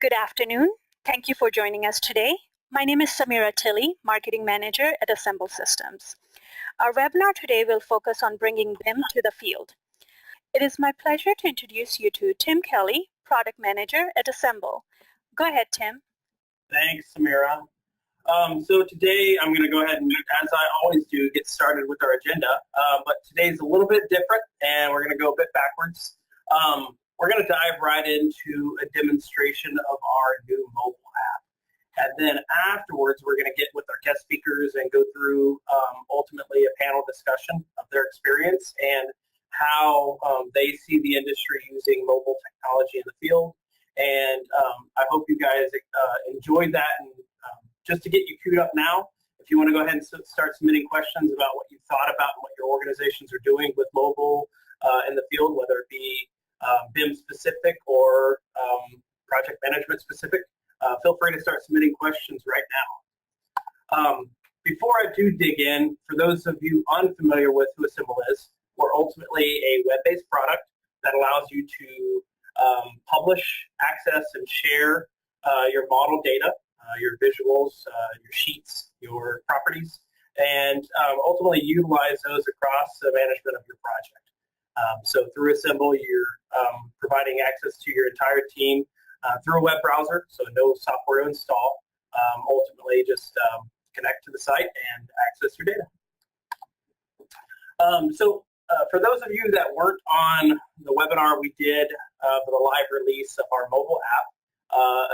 Good afternoon. Thank you for joining us today. My name is Samira Tilley, Marketing Manager at Assemble Systems. Our webinar today will focus on bringing BIM to the field. It is my pleasure to introduce you to Tim Kelly, Product Manager at Assemble. Go ahead, Tim. Thanks, Samira. So today I'm going to go ahead and, as I always do, get started with our agenda. But today's a little bit different, and we're going to go a bit backwards. We're going to dive right into a demonstration of our new mobile app. And then afterwards, we're going to get with our guest speakers and go through ultimately a panel discussion of their experience and how they see the industry using mobile technology in the field. And I hope you guys enjoyed that. And just to get you queued up now, if you want to go ahead and start submitting questions about what you thought about and what your organizations are doing with mobile in the field, whether it be BIM specific or project management specific, feel free to start submitting questions right now. Before I do dig in, for those of you unfamiliar with who Assemble is, we're ultimately a web-based product that allows you to publish, access, and share your model data, your visuals, your sheets, your properties, and ultimately utilize those across the management of your project. So through Assemble, you're providing access to your entire team through a web browser, so no software to install. Ultimately, just connect to the site and access your data. For those of you that weren't on the webinar we did for the live release of our mobile app,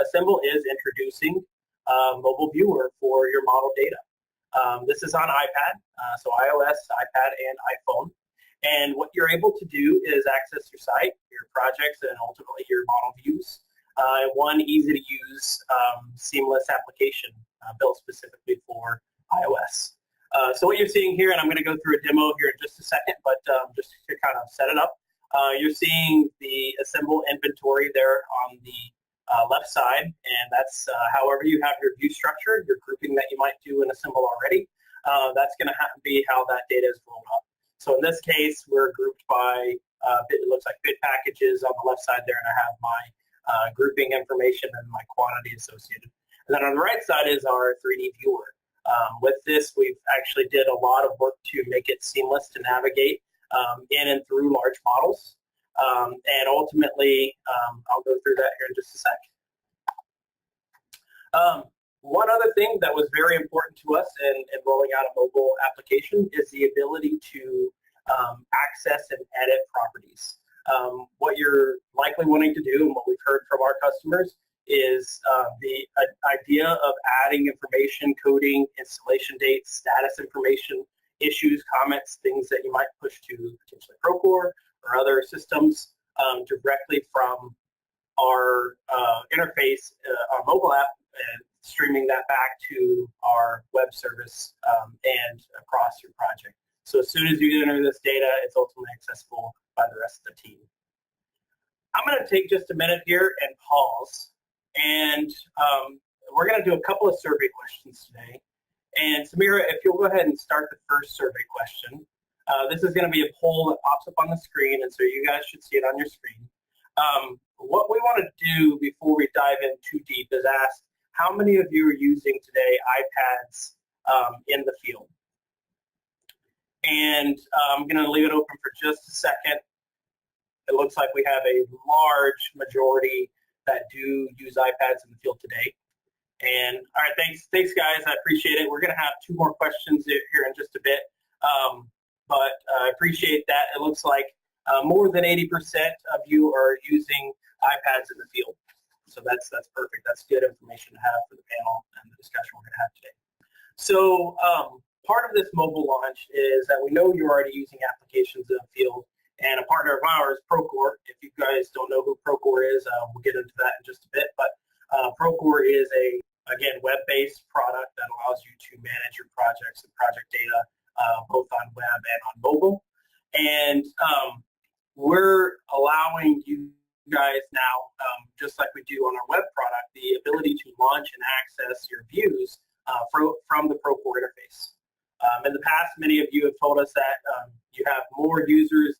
Assemble is introducing mobile viewer for your model data. This is on iPad, so iOS, iPad, and iPhone. And what you're able to do is access your site, your projects, and ultimately your model views in one easy-to-use, seamless application built specifically for iOS. So what you're seeing here, and I'm going to go through a demo here in just a second, but just to kind of set it up, you're seeing the Assemble inventory there on the left side, and that's however you have your view structured, your grouping that you might do in Assemble already. That's going to be how that data is rolled up. So in this case, we're grouped by, it looks like bid packages on the left side there, and I have my grouping information and my quantity associated. And then on the right side is our 3D viewer. With this, we've actually did a lot of work to make it seamless to navigate in and through large models. And ultimately, I'll go through that here in just a sec. One other thing that was very important to us in rolling out a mobile application is the ability to access and edit properties. What you're likely wanting to do and what we've heard from our customers is the idea of adding information, coding, installation dates, status information, issues, comments, things that you might push to potentially Procore or other systems directly from our interface, our mobile app, and streaming that back to our web service and across your project. So as soon as you enter this data, it's ultimately accessible by the rest of the team. I'm going to take just a minute here and pause, and we're going to do a couple of survey questions today. And Samira, if you'll go ahead and start the first survey question. This is going to be a poll that pops up on the screen, and so you guys should see it on your screen. What we want to do before we dive in too deep is ask, how many of you are using today iPads in the field? And I'm going to leave it open for just a second. It looks like we have a large majority that do use iPads in the field today. And all right, thanks guys, I appreciate it. We're going to have two more questions here in just a bit. But I appreciate that. It looks like more than 80% of you are using iPads in the field. So that's perfect. That's good information to have for the panel and the discussion we're going to have today. So part of this mobile launch is that we know you're already using applications in the field, and a partner of ours, Procore. If you guys don't know who Procore is, we'll get into that in just a bit. But Procore is again, web-based product that allows you to manage your projects and project data both on web and on mobile. And we're allowing you guys now, just like we do on our web product, the ability to launch and access your views from the Procore interface. In the past, many of you have told us that you have more users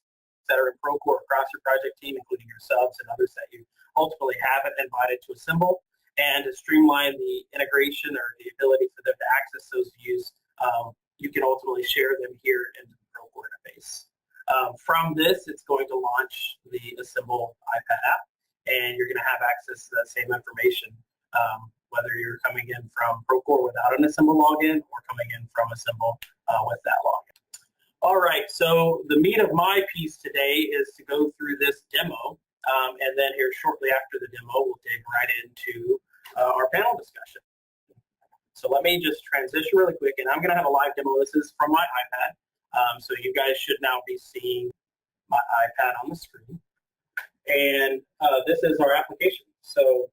that are in Procore across your project team, including yourselves and others that you ultimately have it invited to assemble, and to streamline the integration or the ability for them to access those views, you can ultimately share them here in the Procore interface. From this, it's going to launch the Assemble iPad app, and you're going to have access to that same information, whether you're coming in from Procore without an Assemble login or coming in from Assemble with that login. All right, so the meat of my piece today is to go through this demo, and then here shortly after the demo, we'll dig right into our panel discussion. So let me just transition really quick, and I'm going to have a live demo. This is from my iPad, so you guys should now be seeing my iPad on the screen. And this is our application. So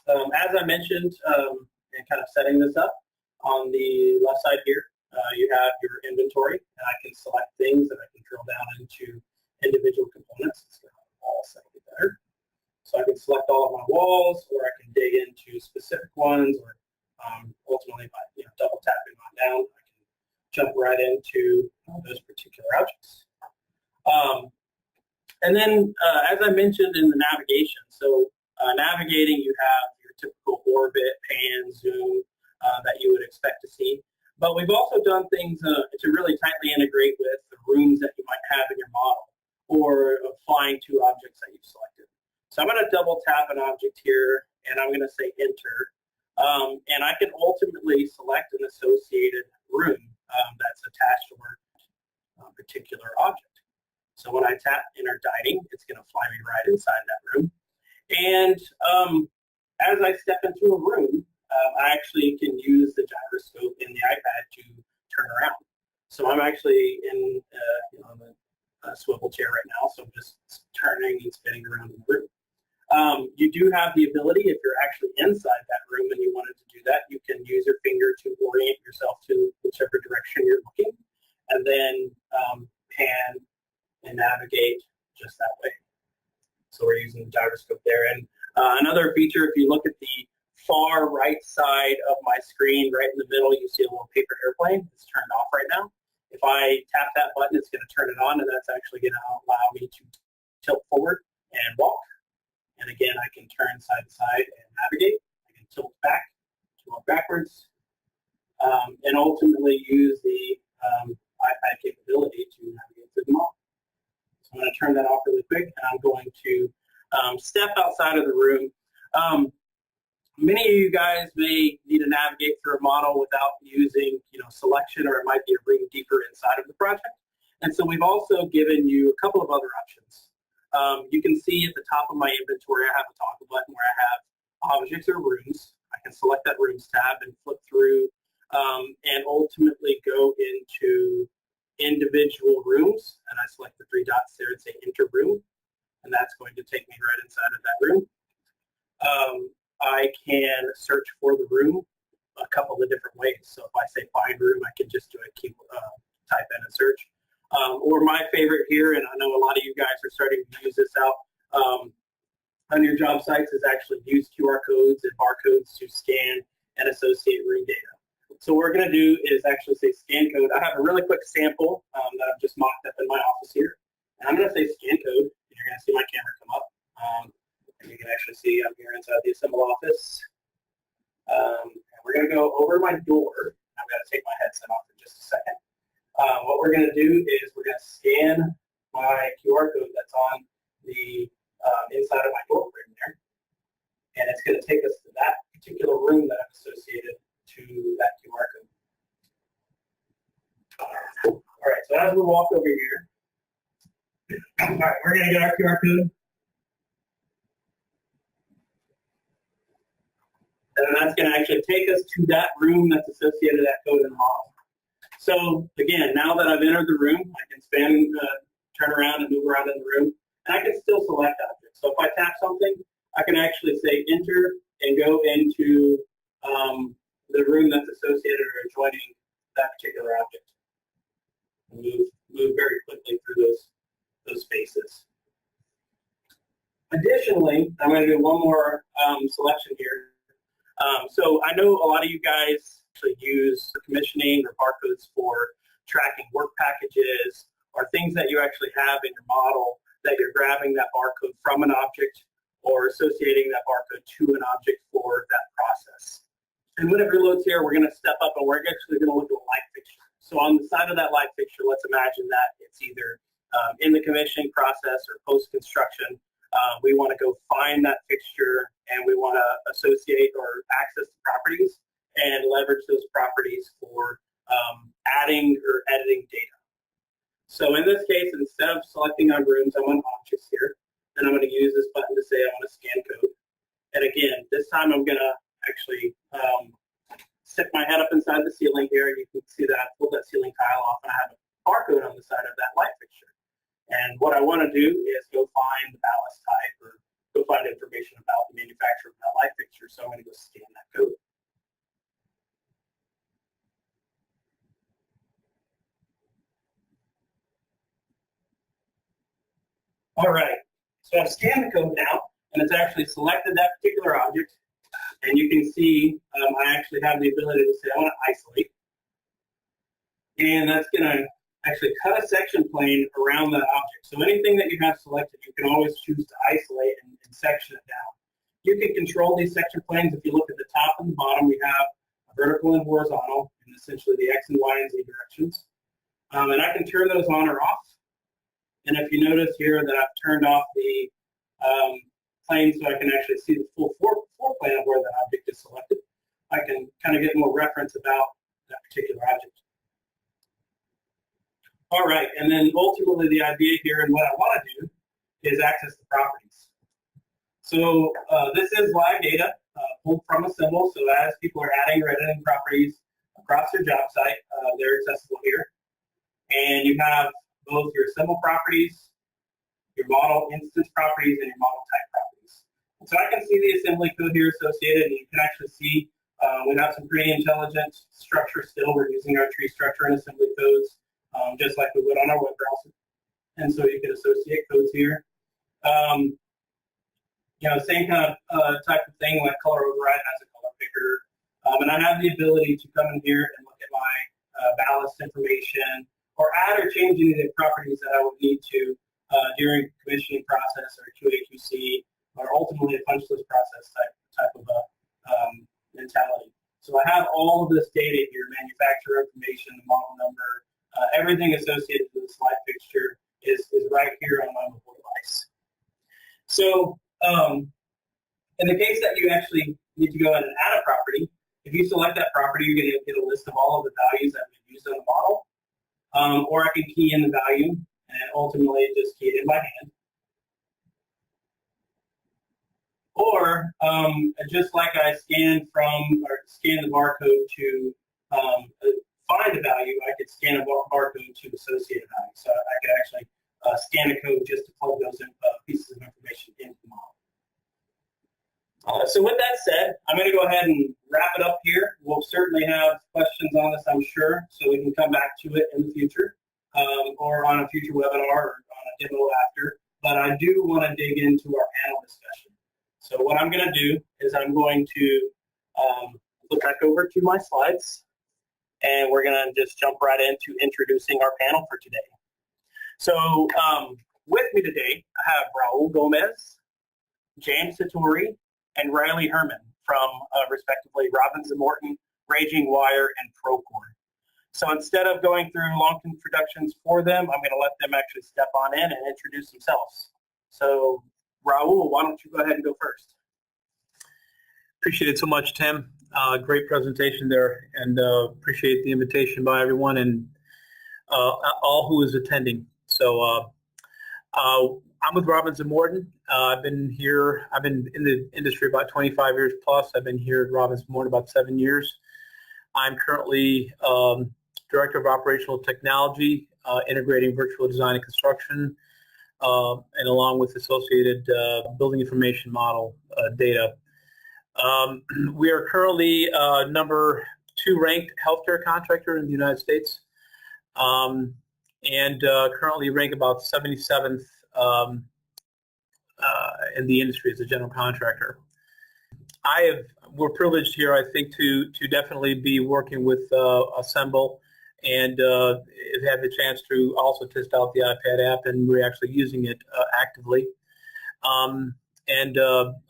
as I mentioned, and kind of setting this up, on the left side here, you have your inventory, and I can select things, and I can drill down into individual components. Let's get my wall slightly better. So I can select all of my walls, or I can dig into specific ones, or ultimately by double tapping on down, I can jump right into those particular objects. And then, as I mentioned in the navigation, so navigating, you have your typical orbit, pan, zoom that you would expect to see. But we've also done things to really tightly integrate with the rooms that you might have in your model, or applying to objects that you've selected. So I'm going to double tap an object here, and I'm going to say enter. And I can ultimately select an associated room that's attached to a particular object. So when I tap enter dining, it's going to fly me right inside that room. And as I step into a room, I actually can use the gyroscope in the iPad to turn around. So I'm actually in a swivel chair right now, so I'm just turning and spinning around in the room. You do have the ability, if you're actually inside that room and you wanted to do that, you can use your finger to orient yourself to whichever direction you're looking, and then pan and navigate just that way. So we're using the gyroscope there. And another feature, if you look at the far right side of my screen, right in the middle, you see a little paper airplane. It's turned off right now. If I tap that button, it's going to turn it on, and that's actually going to allow me to tilt forward and walk. And again, I can turn side to side and navigate. I can tilt back to walk backwards, and ultimately use the iPad capability to navigate through the model. So I'm going to turn that off really quick, and I'm going to step outside of the room. Many of you guys may need to navigate through a model without using, selection, or it might be a ring deeper inside of the project. And so we've also given you a couple of other options. You can see at the top of my inventory, I have a toggle button where I have objects or rooms. I can select that rooms tab and flip through and ultimately go into individual rooms. And I select the three dots there and say enter room. And that's going to take me right inside of that room. I can search for the room a couple of different ways. So if I say find room, I can just do a type in and search. Or my favorite here, and I know a lot of you guys are starting to use this out on your job sites, is actually use QR codes and barcodes to scan and associate room data. So what we're going to do is actually say scan code. I have a really quick sample that I've just mocked up in my office here. And I'm going to say scan code, and you're going to see my camera come up. And you can actually see I'm here inside the Assemble office. And we're going to go over my door. I'm going to take my headset off in just a second. What we're going to do is we're going to scan my QR code that's on the inside of my door frame there. And it's going to take us to that particular room that I've associated to that QR code. All right, so as we walk over here, all right, we're going to get our QR code. And that's going to actually take us to that room that's associated with that code in the model. So again, now that I've entered the room, I can span, turn around and move around in the room, and I can still select objects. So if I tap something, I can actually say enter and go into the room that's associated or adjoining that particular object. And move very quickly through those spaces. Additionally, I'm going to do one more selection here. So I know a lot of you guys actually use commissioning or barcodes for tracking work packages or things that you actually have in your model that you're grabbing that barcode from an object or associating that barcode to an object for that process. And when it reloads here, we're going to step up and we're actually going to look at a light fixture. So on the side of that light fixture, let's imagine that it's either in the commissioning process or post-construction. We want to go find that fixture and we want to associate or access the properties and leverage those properties for adding or editing data. So in this case, instead of selecting on rooms, I want objects here. And I'm going to use this button to say I want to scan code. And again, this time I'm going to actually stick my head up inside the ceiling here. You can see that I pulled that ceiling tile off and I have a barcode on the side of that light fixture. And what I want to do is go find the ballast type or go find information about the manufacturer of that light fixture. So I'm going to go scan that code. All right, so I've scanned the code now, and it's actually selected that particular object. And you can see I actually have the ability to say I want to isolate. And that's going to actually cut a section plane around that object. So anything that you have selected, you can always choose to isolate and section it down. You can control these section planes. If you look at the top and the bottom, we have a vertical and horizontal, and essentially the X and Y and Z directions. And I can turn those on or off. And if you notice here that I've turned off the plane so I can actually see the full floor plan of where that object is selected, I can kind of get more reference about that particular object. All right, and then ultimately the idea here and what I want to do is access the properties. So this is live data pulled from Assemble, so as people are adding or editing properties across their job site, they're accessible here. And you have both your Assemble properties, your model instance properties, and your model type properties. And so I can see the assembly code here associated, and you can actually see we have some pretty intelligent structure still. We're using our tree structure and assembly codes, just like we would on our web browser. And so you can associate codes here. Same kind of type of thing, like color override has a color picker. And I have the ability to come in here and look at my ballast information, or add or change any of the properties that I would need to during commissioning process or QA/QC, or ultimately a punch list process type of a mentality. So I have all of this data here: manufacturer information, the model number, everything associated with this light fixture is right here on my mobile device. So in the case that you actually need to go ahead and add a property, if you select that property, you're going to get a list of all of the values that we've used on the model. Or I can key in the value and ultimately just key it in by hand. Or just like I scanned the barcode to find a value, I could scan a barcode to associate a value. So I could actually scan a code just to plug those pieces of information into the model. So with that said, I'm going to go ahead and wrap it up here. We'll certainly have questions on this, I'm sure, so we can come back to it in the future or on a future webinar or on a demo after. But I do want to dig into our panel discussion. So what I'm going to do is I'm going to look back over to my slides, and we're going to just jump right into introducing our panel for today. So with me today, I have Raul Gomez, James Satori, and Riley Herman from, respectively, Robbins & Morton, Raging Wire, and Procore. So instead of going through long introductions for them, I'm going to let them actually step on in and introduce themselves. So Raul, why don't you go ahead and go first? Appreciate it so much, Tim. Great presentation there, and appreciate the invitation by everyone and all who is attending. So I'm with Robbins & Morton. I've been in the industry about 25 years plus. I've been here at Robbins & Morton about 7 years. I'm currently Director of Operational Technology, integrating virtual design and construction, and along with associated building information model data. We are currently number 2 ranked healthcare contractor in the United States, and currently rank about 77th in the industry as a general contractor. We're privileged here, I think, to definitely be working with Assemble, and have had the chance to also test out the iPad app, and we're actually using it actively. and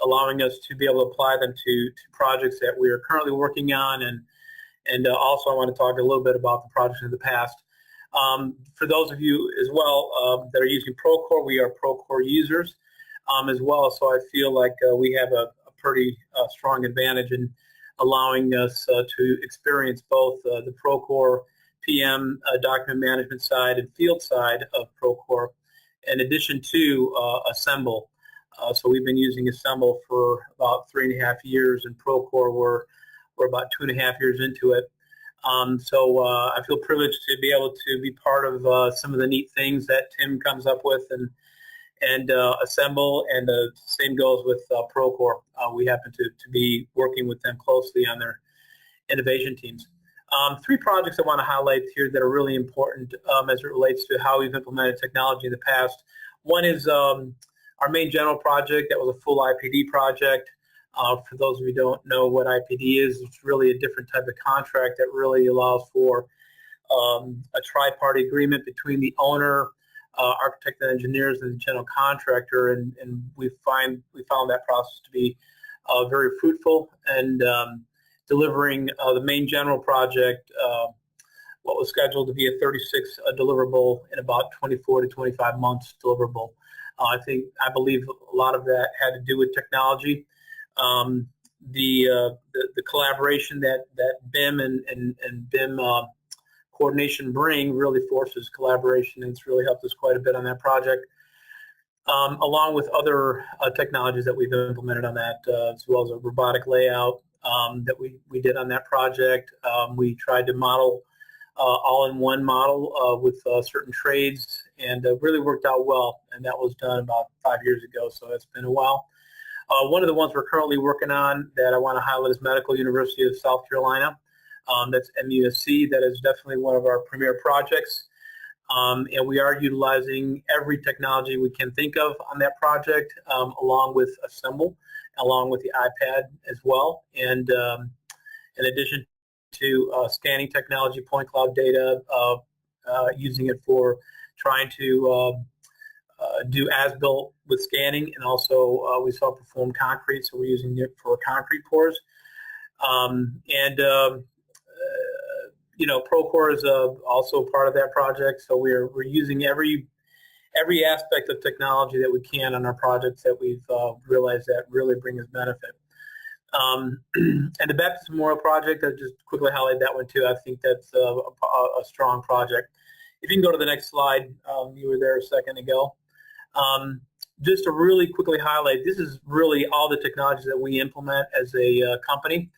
allowing us to be able to apply them to projects that we are currently working on, and also I want to talk a little bit about the projects in the past. For those of you as well that are using Procore, we are Procore users as well, so I feel like we have a pretty strong advantage in allowing us to experience both the Procore PM document management side and field side of Procore, in addition to Assemble. So we've been using Assemble for about 3.5 years, and Procore we're about 2.5 years into it. So I feel privileged to be able to be part of some of the neat things that Tim comes up with and Assemble, and the same goes with Procore. We happen to be working with them closely on their innovation teams. 3 projects I want to highlight here that are really important as it relates to how we've implemented technology in the past. One is our main general project. That was a full IPD project. For those of you who don't know what IPD is, it's really a different type of contract that really allows for a tri-party agreement between the owner, architect and engineers, and the general contractor, and we found that process to be very fruitful, and delivering the main general project, what was scheduled to be a 36 deliverable in about 24 to 25 months deliverable. I believe a lot of that had to do with technology. The collaboration that BIM and BIM coordination bring really forces collaboration, and it's really helped us quite a bit on that project, along with other technologies that we've implemented on that, as well as a robotic layout that we did on that project. We tried to model all-in-one model with certain trades, and really worked out well, and that was done about 5 years ago, so it's been a while. One of the ones we're currently working on that I want to highlight is Medical University of South Carolina. That's MUSC. That is definitely one of our premier projects. And we are utilizing every technology we can think of on that project, along with Assemble, along with the iPad as well. And in addition to scanning technology, point cloud data, using it for trying to do as-built with scanning, and also we saw perform concrete, so we're using it for concrete pours. Procore is also part of that project, so we're using every aspect of technology that we can on our projects that we've realized that really bring us benefit. And the Baptist Memorial Project, I'll just quickly highlight that one too. I think that's a strong project. If you can go to the next slide, you were there a second ago. Just to really quickly highlight, this is really all the technologies that we implement as a company.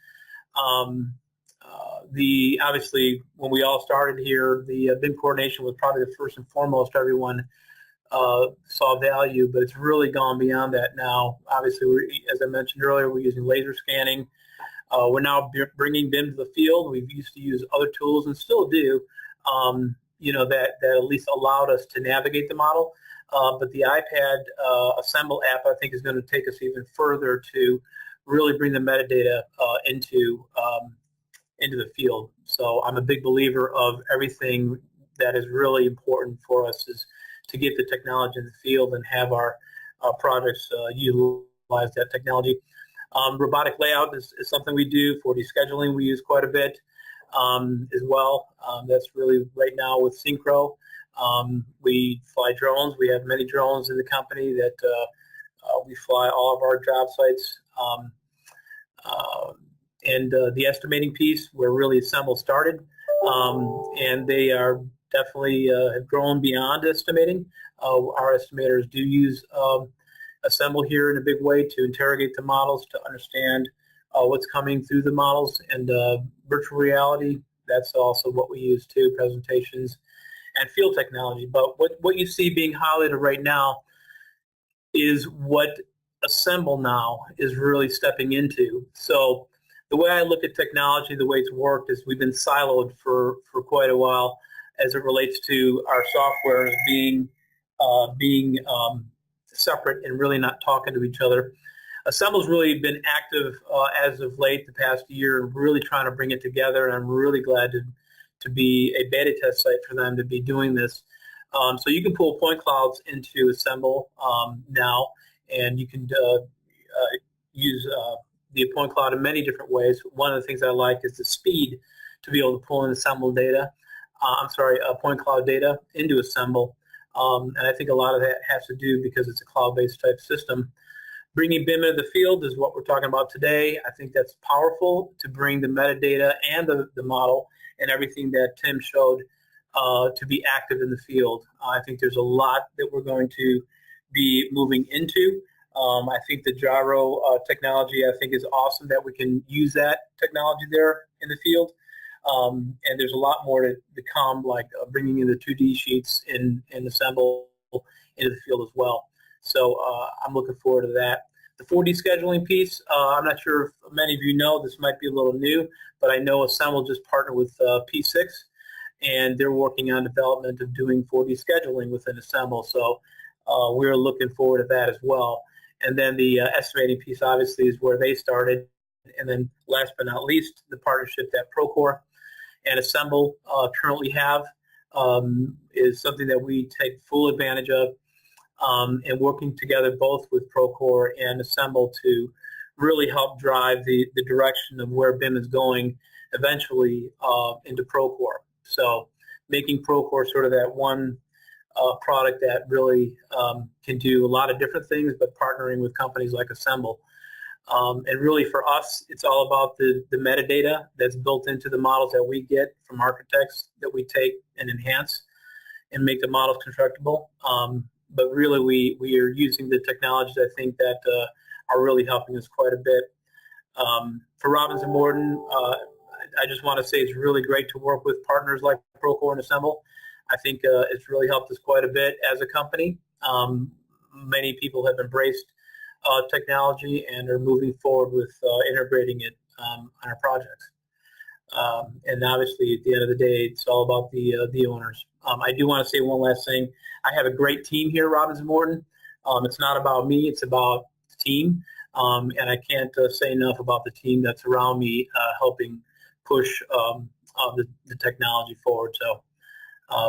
Obviously, when we all started here, the BIM coordination was probably the first and foremost everyone saw value, but it's really gone beyond that now. Obviously, as I mentioned earlier, we're using laser scanning. We're now bringing BIM to the field. We used to use other tools and still do, that at least allowed us to navigate the model. But the iPad Assemble app, I think, is going to take us even further to really bring the metadata into the field. So I'm a big believer of everything that is really important for us is to get the technology in the field and have our projects utilize that technology. Robotic layout is something we do. 4D scheduling we use quite a bit as well. That's really right now with Synchro. We fly drones. We have many drones in the company that we fly all of our job sites. And the estimating piece, where really Assemble started, and they are definitely have grown beyond estimating. Our estimators do use Assemble here in a big way to interrogate the models, to understand what's coming through the models, and virtual reality, that's also what we use too, presentations and field technology. But what you see being highlighted right now is what Assemble now is really stepping into. So the way I look at technology, the way it's worked, is we've been siloed for quite a while as it relates to our software as being separate and really not talking to each other. Assemble's really been active as of late, the past year, really trying to bring it together, and I'm really glad to be a beta test site for them to be doing this. So you can pull point clouds into Assemble now, and you can use the point cloud in many different ways. One of the things I like is the speed to be able to pull in assemble data. Point cloud data into assemble. And I think a lot of that has to do because it's a cloud-based type system. Bringing BIM into the field is what we're talking about today. I think that's powerful to bring the metadata and the model and everything that Tim showed to be active in the field. I think there's a lot that we're going to be moving into. I think the gyro technology, I think, is awesome that we can use that technology there in the field. And there's a lot more to come, like bringing in the 2D sheets and assemble into the field as well. So I'm looking forward to that. The 4D scheduling piece, I'm not sure if many of you know, this might be a little new, but I know Assemble just partnered with P6, and they're working on development of doing 4D scheduling within Assemble. So we're looking forward to that as well. And then the estimating piece, obviously, is where they started. And then last but not least, the partnership that Procore and Assemble currently have is something that we take full advantage of, and working together both with Procore and Assemble to really help drive the direction of where BIM is going eventually into Procore. So making Procore sort of that one product that really can do a lot of different things, but partnering with companies like Assemble. And really for us, it's all about the metadata that's built into the models that we get from architects that we take and enhance and make the models constructible. But really we are using the technologies, I think, that are really helping us quite a bit. For Robbins and Morton, I just want to say it's really great to work with partners like Procore and Assemble. I think it's really helped us quite a bit as a company. Many people have embraced technology and are moving forward with integrating it on our projects. And obviously, at the end of the day, it's all about the owners. I do want to say one last thing. I have a great team here, Robbins & Morton. It's not about me, it's about the team. And I can't say enough about the team that's around me helping push the technology forward. So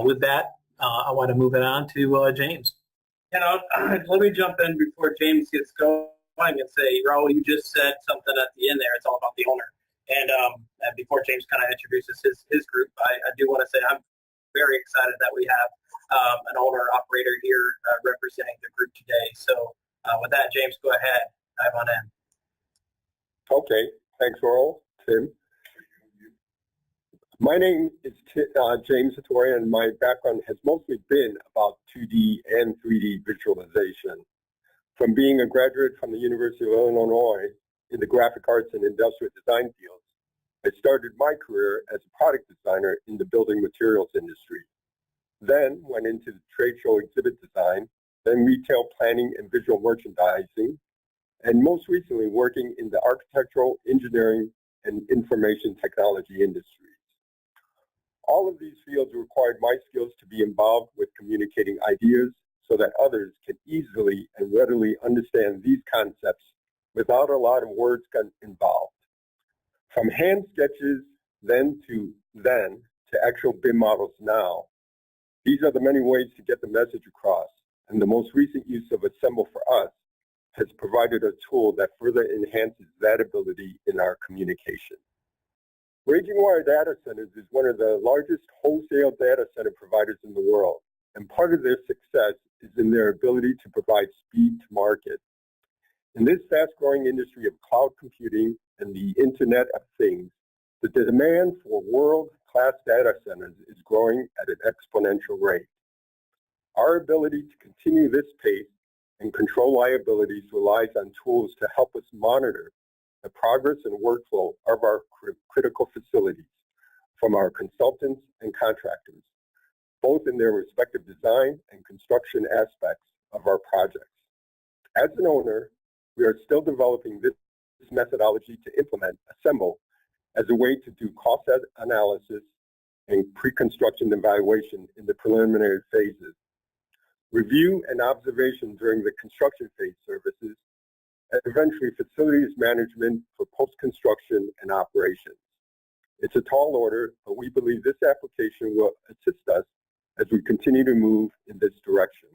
with that, I want to move it on to James. Let me jump in before James gets going and say, Raul, you just said something at the end there. It's all about the owner. And before James kind of introduces his group, I do want to say I'm very excited that we have an owner-operator here representing the group today. So with that, James, go ahead. Dive on in. Okay. Thanks, Raul. Tim. My name is James Hattori, and my background has mostly been about 2D and 3D visualization. From being a graduate from the University of Illinois in the graphic arts and industrial design fields, I started my career as a product designer in the building materials industry. Then went into the trade show exhibit design, then retail planning and visual merchandising, and most recently working in the architectural, engineering, and information technology industries. All of these fields required my skills to be involved with communicating ideas so that others can easily and readily understand these concepts without a lot of words involved. From hand sketches then to actual BIM models now, these are the many ways to get the message across, and the most recent use of Assemble for us has provided a tool that further enhances that ability in our communication. Raging Wire Data Centers is one of the largest wholesale data center providers in the world, and part of their success is in their ability to provide speed to market. In this fast-growing industry of cloud computing and the Internet of Things, the demand for world-class data centers is growing at an exponential rate. Our ability to continue this pace and control liabilities relies on tools to help us monitor the progress and workflow of our critical facilities from our consultants and contractors, both in their respective design and construction aspects of our projects. As an owner, we are still developing this methodology to implement Assemble as a way to do cost analysis and pre-construction evaluation in the preliminary phases, review and observation during the construction phase services, and eventually facilities management for post-construction and operations. It's a tall order, but we believe this application will assist us as we continue to move in this direction.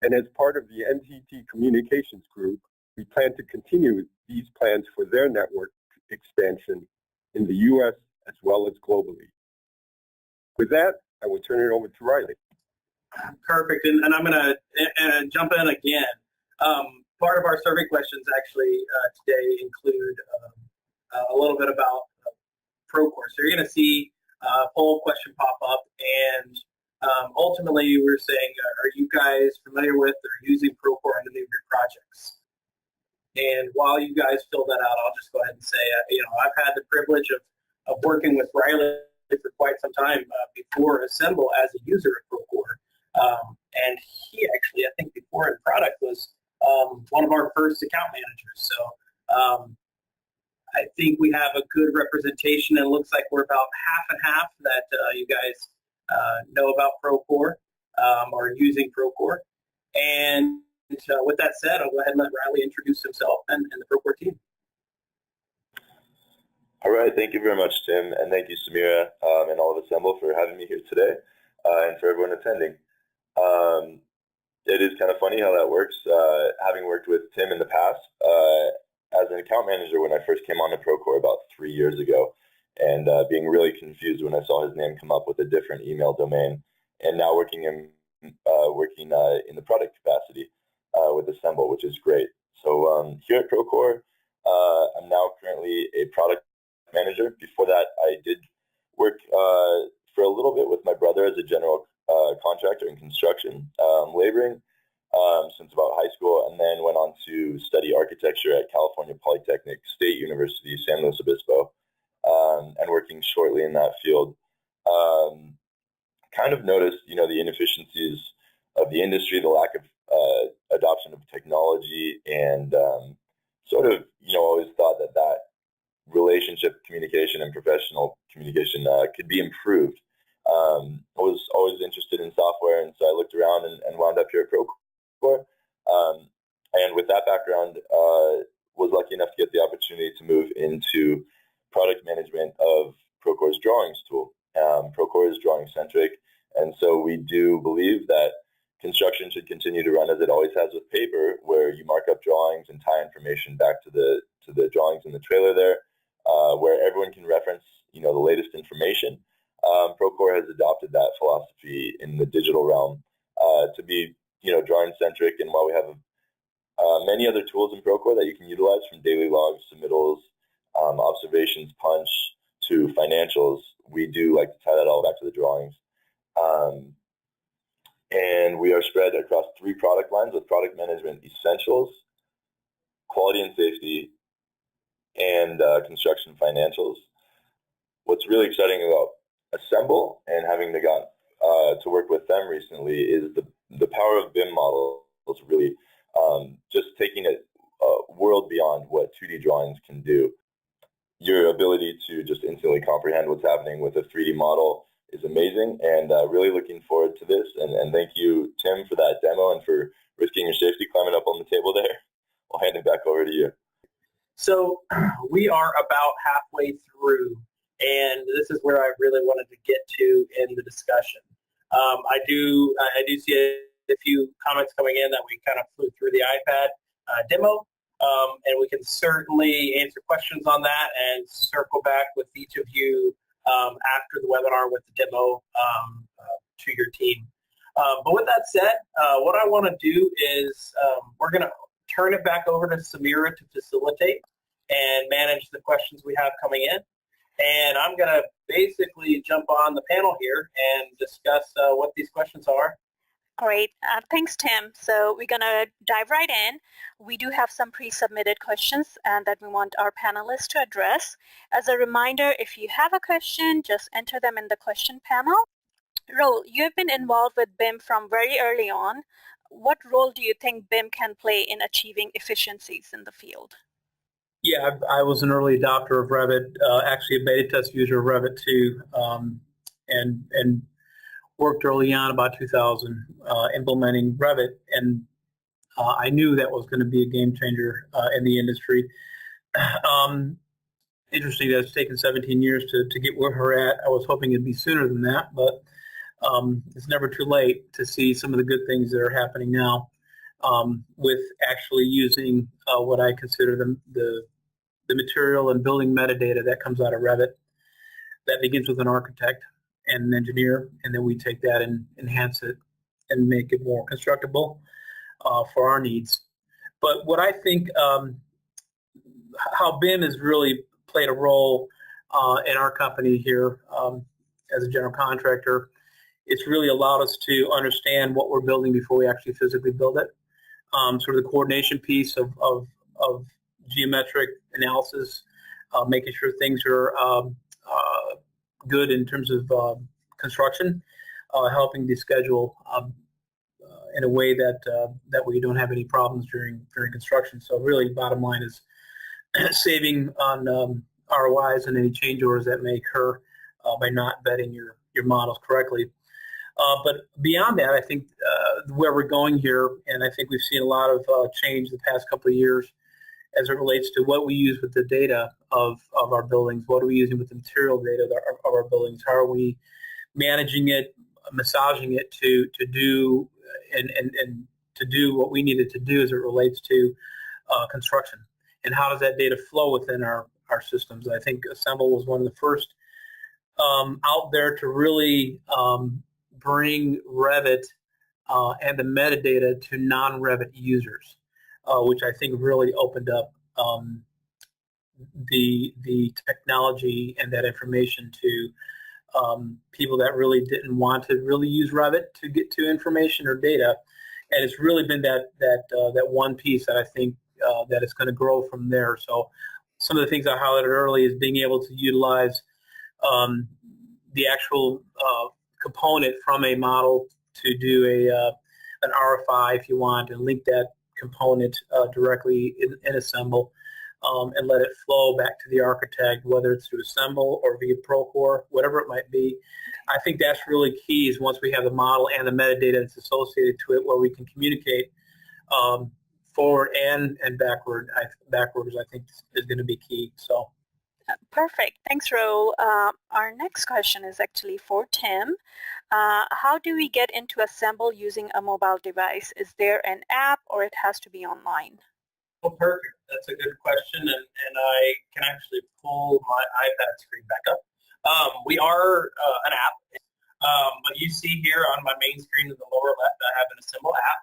And as part of the NTT Communications Group, we plan to continue these plans for their network expansion in the U.S. as well as globally. With that, I will turn it over to Riley. Perfect, and I'm going to jump in again. Part of our survey questions actually today include a little bit about Procore. So you're going to see a poll question pop up, and ultimately we're saying, are you guys familiar with or using Procore in any of your projects? And while you guys fill that out, I'll just go ahead and say, I've had the privilege of working with Riley for quite some time before Assemble as a user of Procore. And he actually, I think before in product, was one of our first account managers. So I think we have a good representation, and it looks like we're about half and half that you guys know about Procore or using Procore. And with that said, I'll go ahead and let Riley introduce himself and the Procore team. All right, thank you very much, Tim, and thank you, Samira, and all of Assemble for having me here today, and for everyone attending. It is kind of funny how that works. Having worked with Tim in the past, as an account manager when I first came on to Procore about 3 years ago, and being really confused when I saw his name come up with a different email domain, and now working in the product capacity with Assemble, which is great. So here at Procore, I'm now currently a product manager. Before that, I did work for a little bit with my brother as a general contractor in construction, laboring since about high school, and then went on to study architecture at California Polytechnic State University, San Luis Obispo, and working shortly in that field. Kind of noticed, the inefficiencies of the industry, the lack of adoption of technology, and sort of, always thought that relationship communication and professional communication could be improved. I was always interested in software, and so I looked around and wound up here at Procore. And with that background, was lucky enough to get the opportunity to move into product management of Procore's drawings tool. Procore is drawing-centric, and so we do believe that construction should continue to run as it always has with paper, where you mark up drawings and tie information back to the drawings in the trailer there, where everyone can reference, the latest information. Procore has adopted that philosophy in the digital realm to be, drawing-centric. And while we have many other tools in Procore that you can utilize, from daily logs, submittals, observations, punch, to financials, we do like to tie that all back to the drawings. And we are spread across 3 product lines with product management essentials, quality and safety, and construction financials. What's really exciting about Assemble and having to work with them recently is the power of BIM models, really just taking it a world beyond what 2D drawings can do. Your ability to just instantly comprehend what's happening with a 3D model is amazing, and really looking forward to this. And thank you, Tim, for that demo and for risking your safety climbing up on the table there. I'll hand it back over to you. So we are about halfway through, and this is where I really wanted to get to in the discussion. I do see a few comments coming in that we kind of flew through the iPad demo, and we can certainly answer questions on that and circle back with each of you after the webinar with the demo to your team. But with that said, what I want to do is we're going to turn it back over to Samira to facilitate and manage the questions we have coming in. And I'm going to basically jump on the panel here and discuss what these questions are. Great. Thanks, Tim. So we're going to dive right in. We do have some pre-submitted questions that we want our panelists to address. As a reminder, if you have a question, just enter them in the question panel. Raul, you have been involved with BIM from very early on. What role do you think BIM can play in achieving efficiencies in the field? Yeah, I was an early adopter of Revit, actually a beta test user of Revit too, and worked early on, about 2000, implementing Revit, and I knew that was going to be a game changer in the industry. Interesting that it's taken 17 years to get where we're at. I was hoping it'd be sooner than that, but it's never too late to see some of the good things that are happening now with actually using what I consider the material and building metadata that comes out of Revit. That begins with an architect and an engineer, and then we take that and enhance it and make it more constructible for our needs. But what I think how BIM has really played a role in our company here as a general contractor, it's really allowed us to understand what we're building before we actually physically build it. Sort of the coordination piece of geometric analysis, making sure things are good in terms of construction, helping to schedule in a way that that way you don't have any problems during construction. So really, bottom line is saving on ROIs and any change orders that may occur by not vetting your models correctly. But beyond that, I think where we're going here, and I think we've seen a lot of change the past couple of years as it relates to what we use with the data of our buildings, what are we using with the material data of our buildings, how are we managing it, massaging it to do and to do what we needed to do as it relates to construction, and how does that data flow within our systems. I think Assemble was one of the first out there to really bring Revit and the metadata to non-Revit users, which I think really opened up the technology and that information to people that really didn't want to really use Revit to get to information or data. And it's really been that one piece that I think that it's going to grow from there. So some of the things I highlighted early is being able to utilize the actual component from a model to do an RFI if you want, and link that component directly in Assemble, and let it flow back to the architect, whether it's through Assemble or via Procore, whatever it might be. I think that's really key, is once we have the model and the metadata that's associated to it, where we can communicate forward and backward. Backwards, I think, is going to be key. So. Perfect. Thanks, Ro. Our next question is actually for Tim. How do we get into Assemble using a mobile device? Is there an app, or it has to be online? Well, perfect. That's a good question, and I can actually pull my iPad screen back up. We are an app, but you see here on my main screen in the lower left, I have an Assemble app.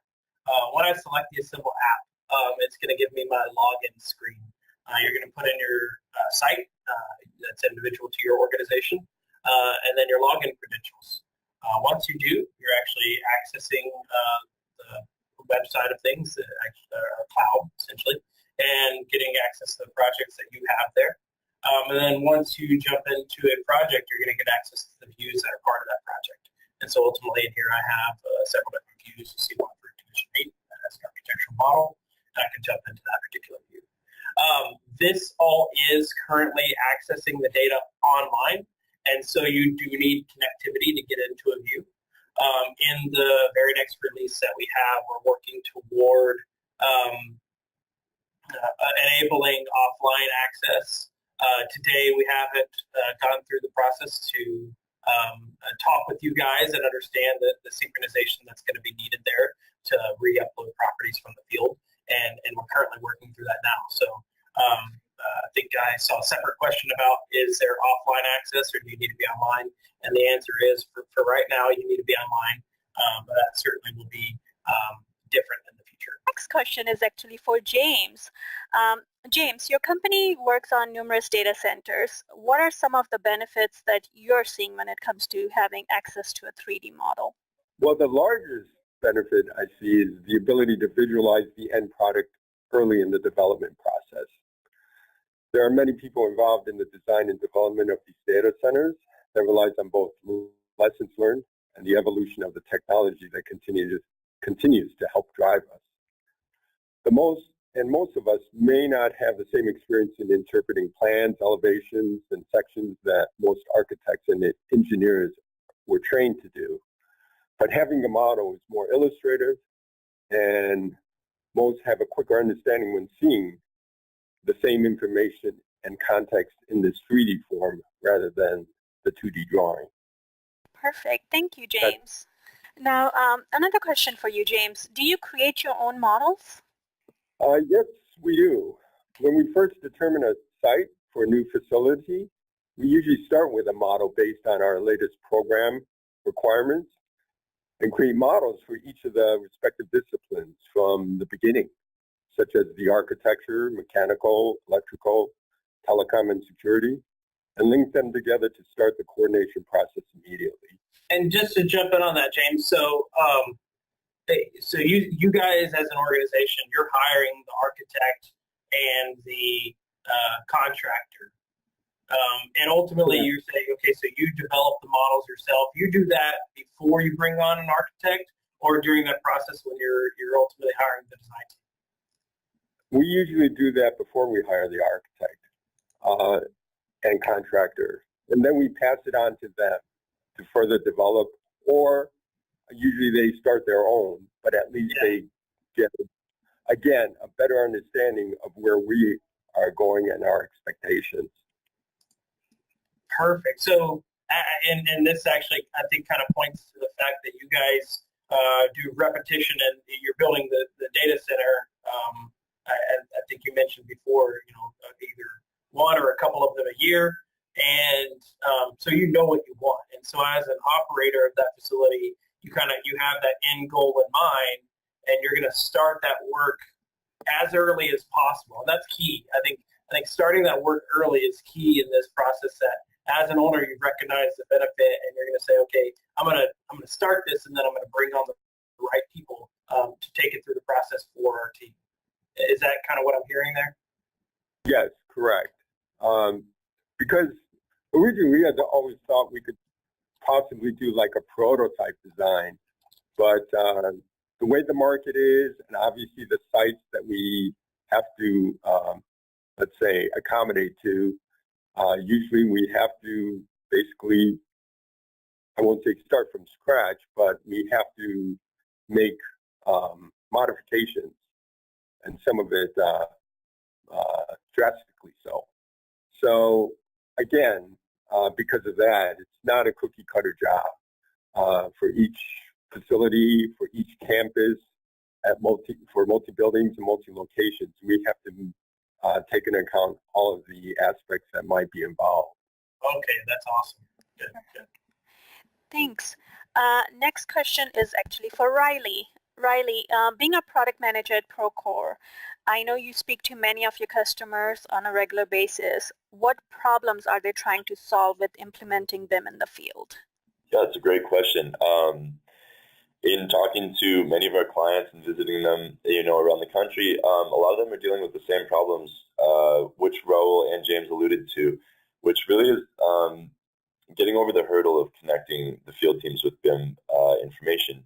When I select the Assemble app, it's going to give me my login screen. You're going to put in your site that's individual to your organization, and then your login credentials. Once you do, you're actually accessing the website of things, our cloud, essentially, and getting access to the projects that you have there. And then once you jump into a project, you're going to get access to the views that are part of that project. And so ultimately, here I have several different views. You see one for Division 8, that's an architectural model, and I can jump into that particular view. This all is currently accessing the data online, and so you do need connectivity to get into a view. In the very next release that we have, we're working toward enabling offline access. Today we haven't gone through the process to talk with you guys and understand the synchronization that's going to be needed there to re-upload properties from the field, and we're currently working through that now. So I think I saw a separate question about, is there offline access or do you need to be online? And the answer is, for right now, you need to be online, but that certainly will be different in the future. Next question is actually for James. James, your company works on numerous data centers. What are some of the benefits that you're seeing when it comes to having access to a 3D model? Well, the largest benefit I see is the ability to visualize the end product early in the development process. There are many people involved in the design and development of these data centers that relies on both lessons learned and the evolution of the technology that continues to help drive us. Most of us may not have the same experience in interpreting plans, elevations, and sections that most architects and engineers were trained to do. But having a model is more illustrative, and most have a quicker understanding when seeing the same information and context in this 3D form rather than the 2D drawing. Perfect. Thank you, James. Now, another question for you, James. Do you create your own models? Yes, we do. When we first determine a site for a new facility, we usually start with a model based on our latest program requirements and create models for each of the respective disciplines from the beginning, such as the architecture, mechanical, electrical, telecom, and security, and link them together to start the coordination process immediately. And just to jump in on that, James, so you guys as an organization, you're hiring the architect and the contractor. And ultimately you're saying, okay, so you develop the models yourself. You do that before you bring on an architect or during that process when you're ultimately hiring the design team? We usually do that before we hire the architect and contractor. And then we pass it on to them to further develop, or usually they start their own, but at least they get, again, a better understanding of where we are going and our expectations. Perfect. So, and this actually, I think, kind of points to the fact that you guys do repetition and you're building the data center. I think you mentioned before, either one or a couple of them a year. And so you know what you want. And so as an operator of that facility, you have that end goal in mind, and you're going to start that work as early as possible. And that's key. I think starting that work early is key in this process, that as an owner, you recognize the benefit and you're going to say, okay, I'm going to start this, and then I'm going to bring on the right people to take it through the process for our team. Is that kind of what I'm hearing there? Yes, correct. Because originally we had always thought we could possibly do like a prototype design, but the way the market is, and obviously the sites that we have to, let's say, accommodate to, usually we have to basically, I won't say start from scratch, but we have to make modifications, and some of it drastically so. So again, because of that, it's not a cookie cutter job for each facility, for each campus, for multi buildings and multi locations. We have to take into account all of the aspects that might be involved. Okay, that's awesome. Good. Thanks. Next question is actually for Riley. Riley, being a product manager at Procore, I know you speak to many of your customers on a regular basis. What problems are they trying to solve with implementing BIM in the field? Yeah, it's a great question. In talking to many of our clients and visiting them, around the country, a lot of them are dealing with the same problems, which Raul and James alluded to, which really is getting over the hurdle of connecting the field teams with BIM information.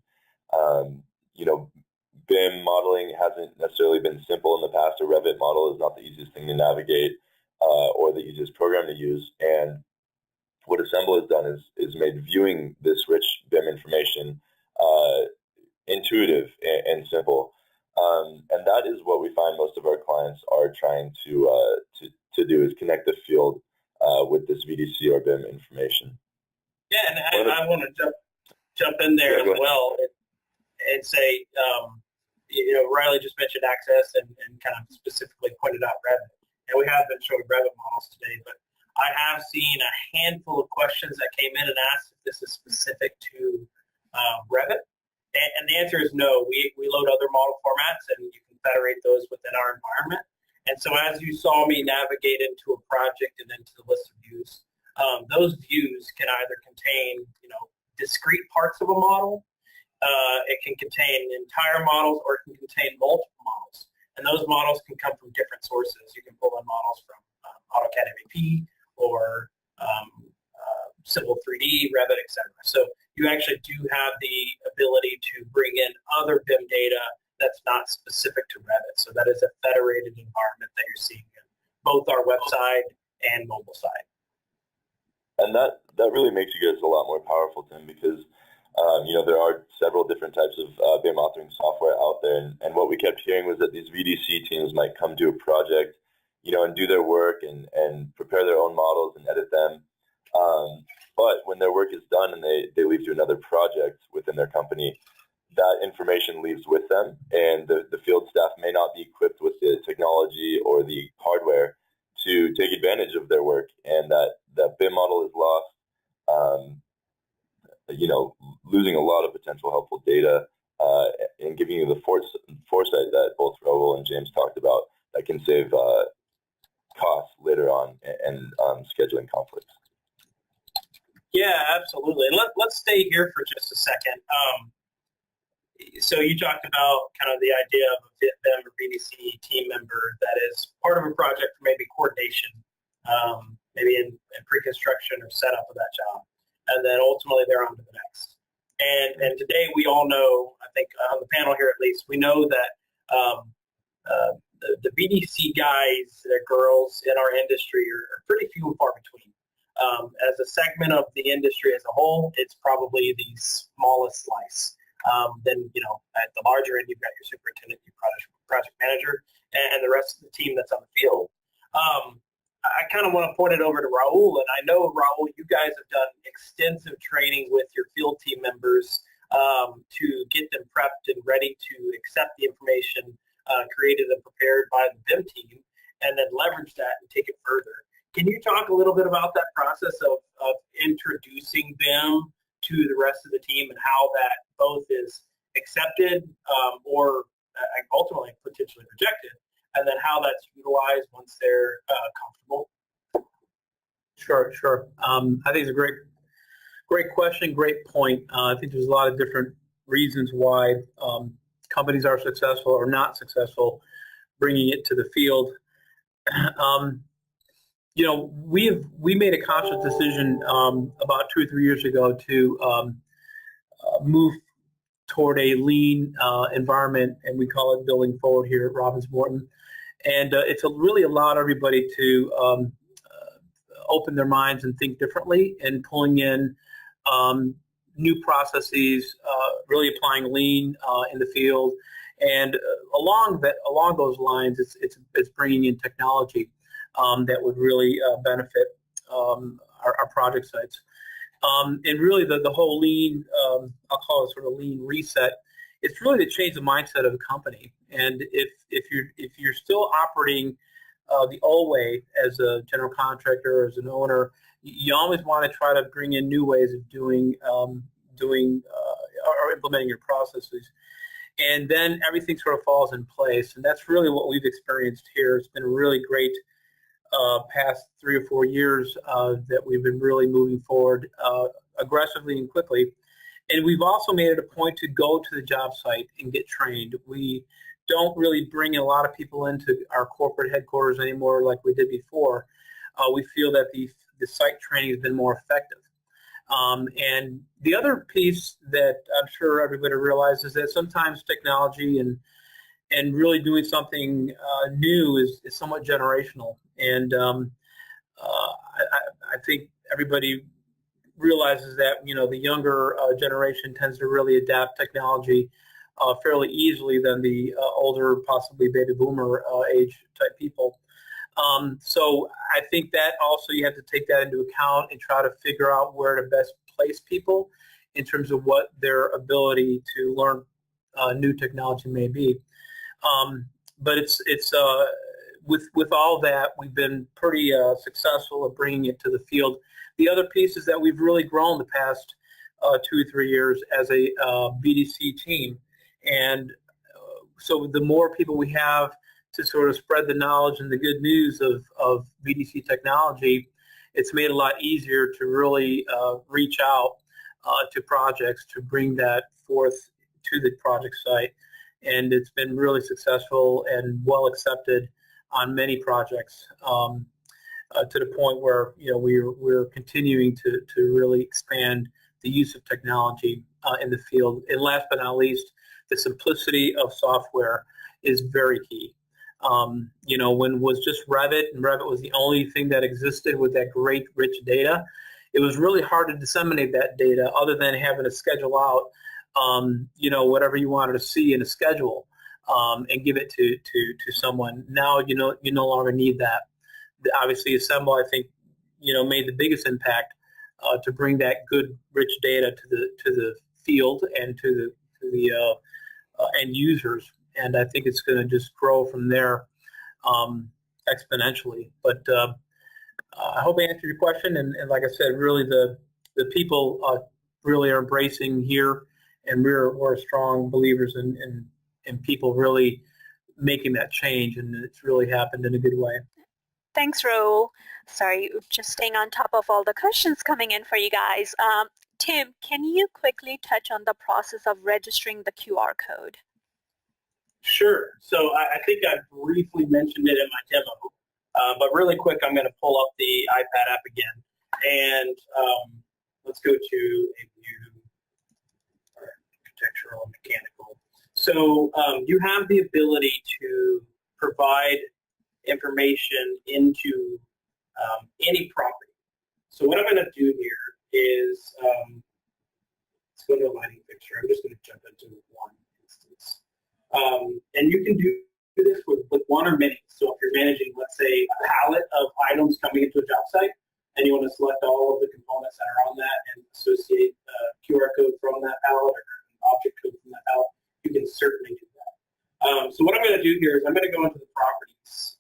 BIM modeling hasn't necessarily been simple in the past. A Revit model is not the easiest thing to navigate or the easiest program to use. And what Assemble has done is made viewing this rich BIM information intuitive and simple. And that is what we find most of our clients are trying to do, is connect the field with this VDC or BIM information. Yeah, and I want to jump in there as well and say, Riley just mentioned access and kind of specifically pointed out Revit. And we have been showing Revit models today, but I have seen a handful of questions that came in and asked if this is specific to Revit. And the answer is no. We load other model formats, and you can federate those within our environment. And so as you saw me navigate into a project and into the list of views, those views can either contain, discrete parts of a model. It can contain entire models, or it can contain multiple models. And those models can come from different sources. You can pull in models from AutoCAD MEP or Civil 3D, Revit, etc. So you actually do have the ability to bring in other BIM data that's not specific to Revit. So that is a federated environment that you're seeing in both our website and mobile side. And that really makes you guys a lot more powerful, Tim, because there are several different types of BIM authoring software out there, and what we kept hearing was that these VDC teams might come to a project, and do their work and prepare their own models and edit them. but when their work is done and they leave to another project within their company, that information leaves with them, and the field staff may not be equipped with the technology or the hardware to take advantage of their work, and that BIM model is lost, losing a lot of potential helpful data, and giving you the foresight that both Raul and James talked about that can save costs later on and scheduling conflicts. Yeah, absolutely. And let's stay here for just a second. So you talked about kind of the idea of a BIM or BDC team member that is part of a project for maybe coordination, maybe in pre-construction or setup of that job, and then ultimately they're on to the next. And today we all know, I think on the panel here at least, we know that the BDC guys and girls in our industry are pretty few and far between. As a segment of the industry as a whole, it's probably the smallest slice. Then, at the larger end, you've got your superintendent, your project manager, and the rest of the team that's on the field. I kind of want to point it over to Raul, and I know, Raul, you guys have done extensive training with your field team members to get them prepped and ready to accept the information created and prepared by the BIM team, and then leverage that and take it further. Can you talk a little bit about that process of introducing BIM to the rest of the team and how that both is accepted or ultimately potentially rejected, and then how that's utilized once they're comfortable? Sure. I think it's a great question, great point. I think there's a lot of different reasons why companies are successful or not successful bringing it to the field. We made a conscious decision about 2 or 3 years ago to move toward a lean environment, and we call it Building Forward here at Robbins Morton. And it's really allowed everybody to open their minds and think differently, and pulling in new processes, really applying lean in the field. And along those lines, it's bringing in technology that would really benefit our project sites. And really the whole lean, I'll call it sort of lean reset, it's really to change the mindset of the company. And if you're still operating the old way as a general contractor or as an owner, you always want to try to bring in new ways of doing or implementing your processes. And then everything sort of falls in place. And that's really what we've experienced here. It's been a really great past 3 or 4 years that we've been really moving forward aggressively and quickly. And we've also made it a point to go to the job site and get trained. We don't really bring a lot of people into our corporate headquarters anymore like we did before. We feel that the site training has been more effective. And the other piece that I'm sure everybody realizes is that sometimes technology and really doing something new is somewhat generational. And I think everybody realizes that, the younger generation tends to really adapt technology fairly easily than the older, possibly baby boomer age type people. So I think that also you have to take that into account and try to figure out where to best place people in terms of what their ability to learn new technology may be. But it's with all that, we've been pretty successful at bringing it to the field. The other piece is that we've really grown the past 2 or 3 years as a BDC team. And so the more people we have to sort of spread the knowledge and the good news of BDC technology, it's made it a lot easier to really reach out to projects to bring that forth to the project site. And it's been really successful and well accepted on many projects to the point where we're continuing to really expand the use of technology in the field. And last but not least, the simplicity of software is very key. When it was just Revit, and Revit was the only thing that existed with that great rich data, it was really hard to disseminate that data other than having to schedule out whatever you wanted to see in a schedule and give it to someone. Now you no longer need that. Obviously, Assemble, I think, made the biggest impact to bring that good, rich data to the field and to the end users. And I think it's going to just grow from there exponentially. But I hope I answered your question. And like I said, really the people really are embracing here, and we're strong believers in people really making that change, and it's really happened in a good way. Thanks, Raul. Sorry, just staying on top of all the questions coming in for you guys. Tim, can you quickly touch on the process of registering the QR code? Sure. So I think I briefly mentioned it in my demo, but really quick, I'm going to pull up the iPad app again, and let's go to a view, architectural and mechanical. So you have the ability to provide information into any property. So what I'm going to do here is, let's go to a lighting fixture. I'm just going to jump into one instance. And you can do this with one or many. So if you're managing, let's say, a pallet of items coming into a job site, and you want to select all of the components that are on that and associate a QR code from that pallet or an object code from that pallet, you can certainly do that. So what I'm going to do here is I'm going to go into the properties,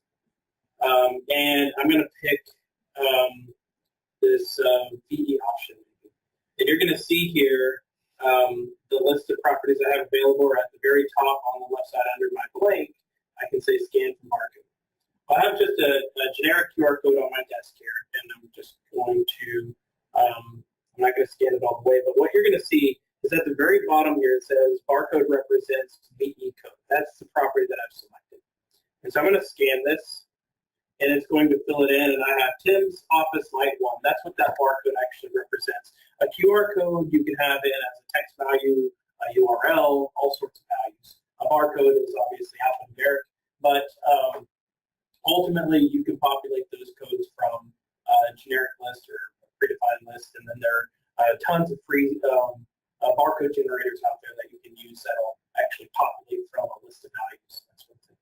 and I'm going to pick this VE option. And you're going to see here the list of properties I have available are at the very top on the left side under my blank. I can say scan from BarCode. I have just a generic QR code on my desk here, and I'm just going to, I'm not going to scan it all the way, but what you're going to see is at the very bottom here it says BarCode represents VE code. That's the property that I've selected. And so I'm going to scan this, and it's going to fill it in, and I have Tim's Office Light 1. That's what that barcode actually represents. A QR code you can have in as a text value, a URL, all sorts of values. A barcode is obviously alphanumeric, but ultimately you can populate those codes from a generic list or a predefined list, and then there are tons of free barcode generators out there that you can use that will actually populate from a list of values. That's one thing.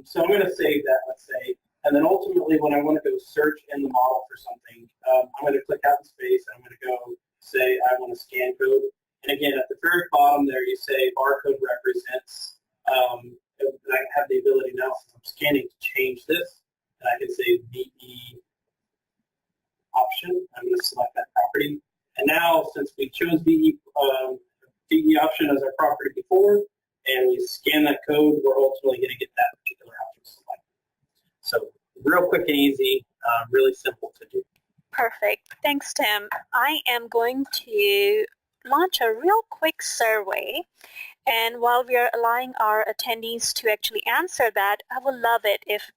So I'm going to save that, let's say. And then ultimately, when I want to go search in the model for something, I'm going to click out in space, and I'm going to go say I want a scan code. And again, at the very bottom there, you say barcode represents, and I have the ability now, since I'm scanning, to change this. And I can say VE option. I'm going to select that property. And now, since we chose VE option as our property before, and we scan that code, we're ultimately going to get that particular object selected. So real quick and easy, really simple to do. Perfect. Thanks, Tim. I am going to launch a real quick survey. And while we are allowing our attendees to actually answer that, I would love it if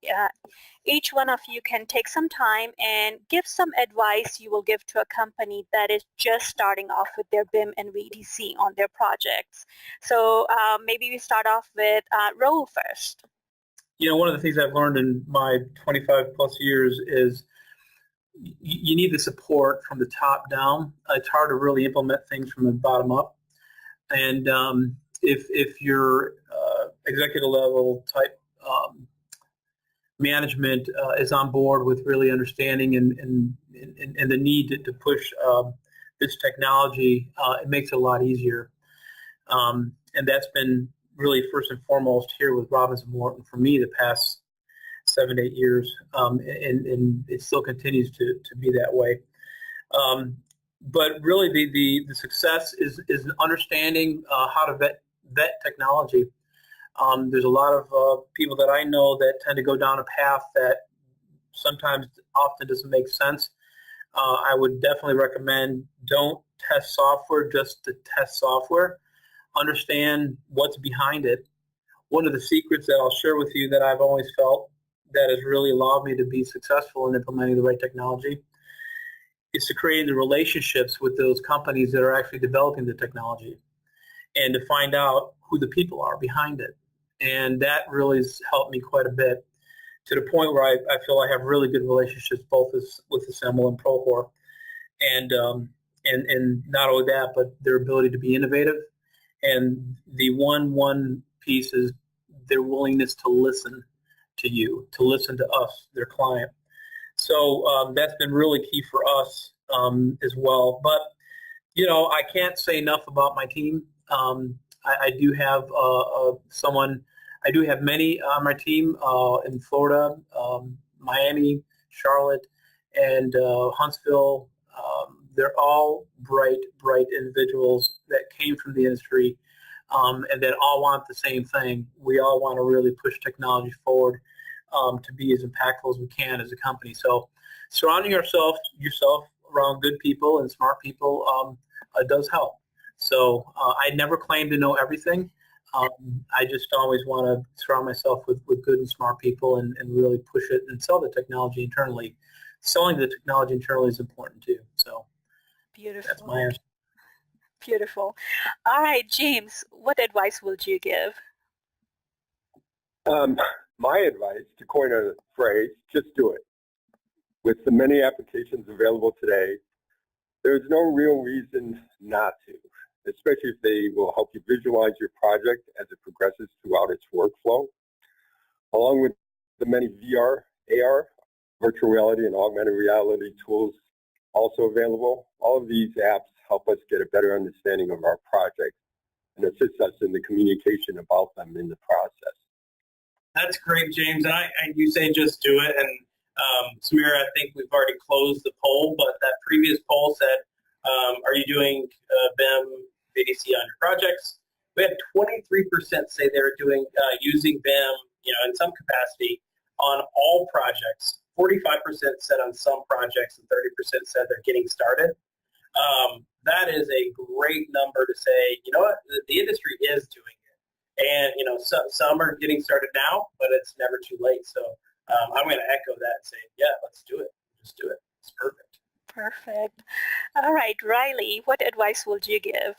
each one of you can take some time and give some advice you will give to a company that is just starting off with their BIM and VDC on their projects. So maybe we start off with Raul first. You know, one of the things I've learned in my 25 plus years is you need the support from the top down. It's hard to really implement things from the bottom up. And if your executive level type management is on board with really understanding and the need to push this technology, it makes it a lot easier. And that's been really first and foremost here with Robinson Morton for me the past 7 to 8 years, and it still continues to be that way. But really the success is understanding how to vet technology. There's a lot of people that I know that tend to go down a path that sometimes often doesn't make sense. I would definitely recommend don't test software just to test software. Understand what's behind it. One of the secrets that I'll share with you that I've always felt that has really allowed me to be successful in implementing the right technology is to create the relationships with those companies that are actually developing the technology and to find out who the people are behind it. And that really has helped me quite a bit to the point where I feel I have really good relationships both with Assemble and Procore. And not only that, but their ability to be innovative. And the one piece is their willingness to listen to you, to listen to us, their client. So that's been really key for us as well. But, you know, I can't say enough about my team. I do have I do have many on my team in Florida, Miami, Charlotte, and Huntsville. They're all bright individuals that came from the industry and that all want the same thing. We all want to really push technology forward to be as impactful as we can as a company. So surrounding yourself around good people and smart people does help. So I never claim to know everything. I just always want to surround myself with good and smart people and really push it and sell the technology internally. Selling the technology internally is important too. So Beautiful. that's my answer. Beautiful. All right, James, what advice would you give? My advice, to coin a phrase, just do it. With the many applications available today, there's no real reason not to, especially if they will help you visualize your project as it progresses throughout its workflow. Along with the many VR, AR, virtual reality, and augmented reality tools also available, all of these apps help us get a better understanding of our projects and assist us in the communication about them in the process. That's great, James. And you say just do it. And Samira, I think we've already closed the poll, but that previous poll said, are you doing BIM, VDC on your projects? We had 23% say they're doing using BIM, you know, in some capacity on all projects. 45% said on some projects, and 30% said they're getting started. That is a great number to say, you know what, the industry is doing it. And, you know, some are getting started now, but it's never too late. So I'm going to echo that and say, yeah, let's do it. Just do it. It's perfect. Perfect. All right, Riley, what advice would you give?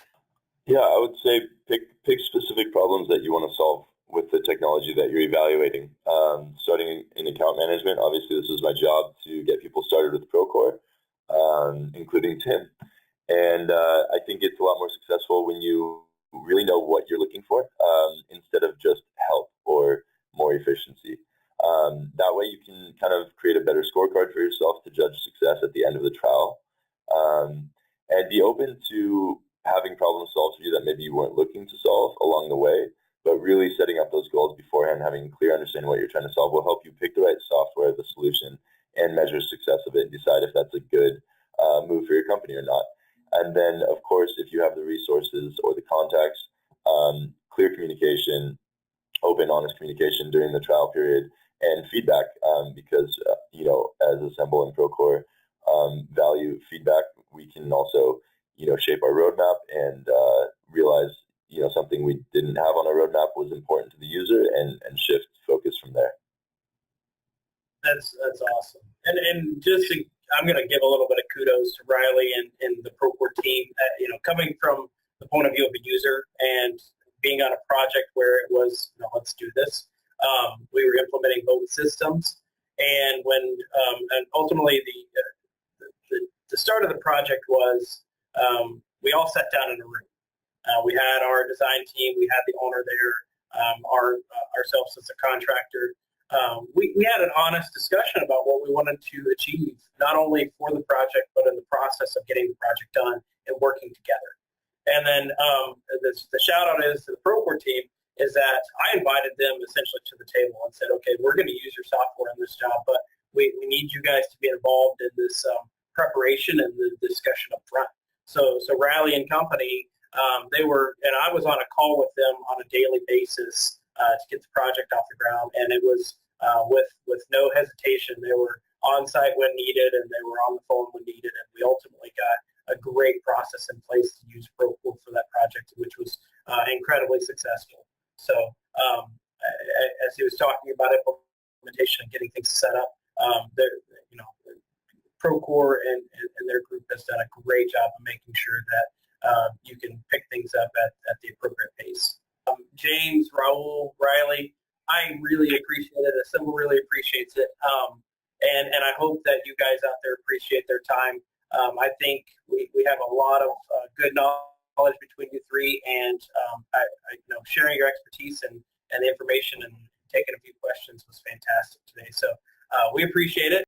Yeah, I would say pick specific problems that you want to solve with the technology that you're evaluating. Starting in account management, obviously this is my job to get people started with Procore, including Tim. And I think it's a lot more successful when you really know what you're looking for instead of just help or more efficiency. That way you can kind of create a better scorecard for yourself to judge success at the end of the trial. And be open to having problems solved for you that maybe you weren't looking to solve along the way, but really setting up those goals beforehand, having a clear understanding of what you're trying to solve will help you pick the right software, the solution, and measure success of it and decide if that's a good move for your company or not. And then, of course, if you have the resources or the contacts, clear communication, open, honest communication during the trial period, and feedback, because, you know, as Assemble and Procore value feedback, we can also, you know, shape our roadmap and realize, you know, something we didn't have on our roadmap was important to the user and shift focus from there. That's awesome. And just to, I'm going to give a little bit of kudos to Riley and the Procore team. You know, coming from the point of view of a user and being on a project where it was, you know, let's do this. We were implementing both systems, and when and ultimately the start of the project was we all sat down in a room. We had our design team, we had the owner there, ourselves as a contractor. We had an honest discussion about what we wanted to achieve, not only for the project, but in the process of getting the project done and working together. And then the shout out is to the Procore team is that I invited them essentially to the table and said, okay, we're going to use your software in this job, but we need you guys to be involved in this preparation and the discussion up front. So Riley and company, they were, and I was on a call with them on a daily basis to get the project off the ground, and it was with no hesitation. They were on site when needed, and they were on the phone when needed, and we ultimately got a great process in place to use Procore for that project, which was incredibly successful. So as he was talking about implementation and getting things set up, you know, Procore and their group has done a great job of making sure that you can pick things up at the appropriate pace. James, Raul, Riley, I really appreciate it. Assemble really appreciates it. And I hope that you guys out there appreciate their time. I think we have a lot of good knowledge between you three, and you know, sharing your expertise and the information and taking a few questions was fantastic today. So we appreciate it.